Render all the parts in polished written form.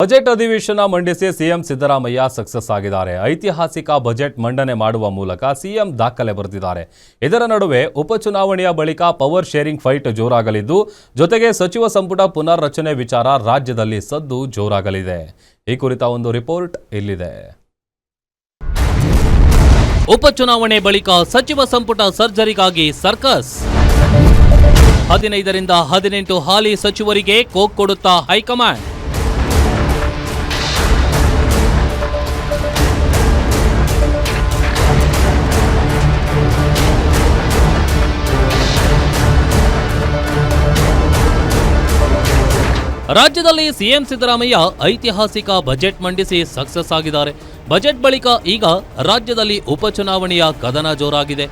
Budget ಅಧಿವೇಶನ ಮಂಡಿಸಿ CM Siddaramaiah success ಆಗಿದ್ದಾರೆ. ಐತಿಹಾಸಿಕ ಬಜೆಟ್ ಮಂಡನೆ ಮಾಡುವ ಮೂಲಕ ಸಿಎಂ ದಾಖಲೆ ಬರೆದಿದ್ದಾರೆ. ಇದರ ನಡುವೆ ಉಪಚುನಾವಣೆಯ ಬಳಿಕ ಪವರ್ ಶೇರಿಂಗ್ ಫೈಟ್ ಜೋರಾಗಲಿದ್ದು, ಜೊತೆಗೆ ಸಚಿವ ಸಂಪುಟ ಪುನರ್ರಚನೆ ವಿಚಾರ ರಾಜ್ಯದಲ್ಲಿ ಸದ್ದು ಜೋರಾಗಲಿದೆ. ಈ ಕುರಿತ ಒಂದು ರಿಪೋರ್ಟ್ ಇಲ್ಲಿದೆ. ಉಪಚುನಾವಣೆ ಬಳಿಕ ಸಚಿವ ಸಂಪುಟ ಸರ್ಜರಿಗಾಗಿ ಸರ್ಕಸ್. 15ರಿಂದ 18 ಹಾಲಿ ಸಚಿವರಿಗೆ ಕೋಕ್ ಕೊಡುತ್ತಾ ಹೈಕಮಾಂಡ್. ರಾಜ್ಯದಲ್ಲಿ ಸಿಎಂ ಸಿದ್ದರಾಮಯ್ಯ ಐತಿಹಾಸಿಕ ಬಜೆಟ್ ಮಂಡಿಸಿ ಸಕ್ಸಸ್ ಆಗಿದ್ದಾರೆ. ಬಜೆಟ್ ಬಳಿಕ ಈಗ ರಾಜ್ಯದಲ್ಲಿ ಉಪಚುನಾವಣೆಯ ಕದನ ಜೋರಾಗಿದೆ.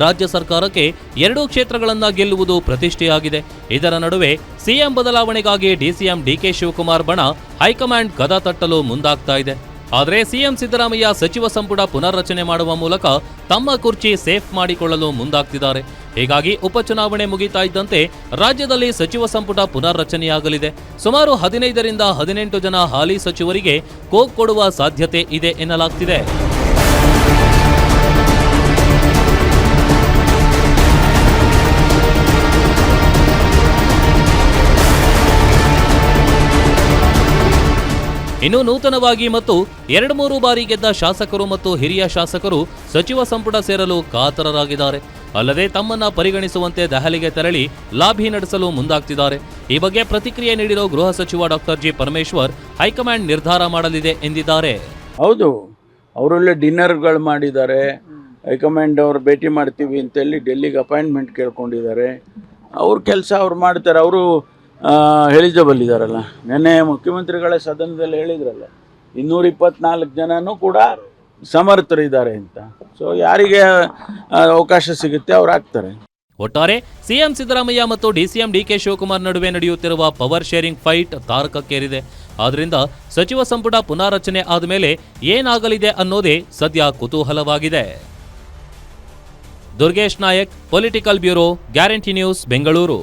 ರಾಜ್ಯ ಸರ್ಕಾರಕ್ಕೆ 2 ಕ್ಷೇತ್ರಗಳನ್ನ ಗೆಲ್ಲುವುದು ಪ್ರತಿಷ್ಠೆಯಾಗಿದೆ. ಇದರ ನಡುವೆ ಸಿಎಂ ಬದಲಾವಣೆಗಾಗಿ ಡಿಸಿಎಂ ಡಿಕೆ ಶಿವಕುಮಾರ್ ಬಣ ಹೈಕಮಾಂಡ್ ಗದ ತಟ್ಟಲು ಮುಂದಾಗ್ತಾ ಇದೆ. ಆದರೆ ಸಿಎಂ ಸಿದ್ದರಾಮಯ್ಯ ಸಚಿವ ಸಂಪುಟ ಪುನರ್ರಚನೆ ಮಾಡುವ ಮೂಲಕ ತಮ್ಮ ಕುರ್ಚಿ ಸೇಫ್ ಮಾಡಿಕೊಳ್ಳಲು ಮುಂದಾಗ್ತಿದ್ದಾರೆ. ಹೀಗಾಗಿ ಉಪಚುನಾವಣೆ ಮುಗಿತಾ ಇದ್ದಂತೆ ರಾಜ್ಯದಲ್ಲಿ ಸಚಿವ ಸಂಪುಟ ಪುನರ್ರಚನೆಯಾಗಲಿದೆ. ಸುಮಾರು 15ರಿಂದ 18 ಜನ ಹಾಲಿ ಸಚಿವರಿಗೆ ಕೋಕ್ ಕೊಡುವ ಸಾಧ್ಯತೆ ಇದೆ ಎನ್ನಲಾಗ್ತಿದೆ. ಇನ್ನು ನೂತನವಾಗಿ ಮತ್ತು 2-3 ಬಾರಿ ಗೆದ್ದ ಶಾಸಕರು ಮತ್ತು ಹಿರಿಯ ಶಾಸಕರು ಸಚಿವ ಸಂಪುಟ ಸೇರಲು ಕಾತರರಾಗಿದ್ದಾರೆ. ಅಲ್ಲದೆ ತಮ್ಮನ್ನ ಪರಿಗಣಿಸುವಂತೆ ದೆಹಲಿಗೆ ತೆರಳಿ ಲಾಬಿ ನಡೆಸಲು ಮುಂದಾಗ್ತಿದ್ದಾರೆ. ಈ ಬಗ್ಗೆ ಪ್ರತಿಕ್ರಿಯೆ ನೀಡಿರೋ ಗೃಹ ಸಚಿವ ಡಾಕ್ಟರ್ ಜಿ ಪರಮೇಶ್ವರ್, ಹೈಕಮಾಂಡ್ ನಿರ್ಧಾರ ಮಾಡಲಿದೆ ಎಂದಿದ್ದಾರೆ. ಹೌದು, ಅವರಲ್ಲೇ ಡಿನ್ನರ್ಗಳು ಮಾಡಿದ್ದಾರೆ. ಹೈಕಮಾಂಡ್ ಅವರು ಭೇಟಿ ಮಾಡ್ತೀವಿ ಅಂತೇಳಿ ಡೆಲ್ಲಿಗೆ ಅಪಾಯಿಂಟ್ಮೆಂಟ್ ಕೇಳ್ಕೊಂಡಿದ್ದಾರೆ. ಅವ್ರ ಕೆಲಸ ಅವ್ರು ಮಾಡ್ತಾರೆ. ಅವರು ಎಲಿಜಿಬಲ್ ಇದ್ದಾರಲ್ಲ. ನೆನ್ನೆ ಮುಖ್ಯಮಂತ್ರಿಗಳ ಸದನದಲ್ಲಿ ಹೇಳಿದ್ರಲ್ಲ, 224 ಜನನೂ ಕೂಡ ಸಮರ್ಥರಿದ್ದಾರೆ ಅಂತ. ಸೊ ಯಾರಿಗೆ ಅವಕಾಶ ಸಿಗುತ್ತೆ ಅವ್ರು ಆಗ್ತಾರೆ. ಒಟ್ಟಾರೆ ಸಿಎಂ ಸಿದ್ದರಾಮಯ್ಯ ಮತ್ತು ಡಿಸಿಎಂ ಡಿಕೆ ಶಿವಕುಮಾರ್ ನಡುವೆ ನಡೆಯುತ್ತಿರುವ ಪವರ್ ಶೇರಿಂಗ್ ಫೈಟ್ ತಾರಕಕ್ಕೇರಿದೆ. ಆದ್ರಿಂದ ಸಚಿವ ಸಂಪುಟ ಪುನಾರಚನೆ ಆದಮೇಲೆ ಏನಾಗಲಿದೆ ಅನ್ನೋದೇ ಸದ್ಯ ಕುತೂಹಲವಾಗಿದೆ. Durgesh Nayak, political bureau, guarantee news, Bengaluru.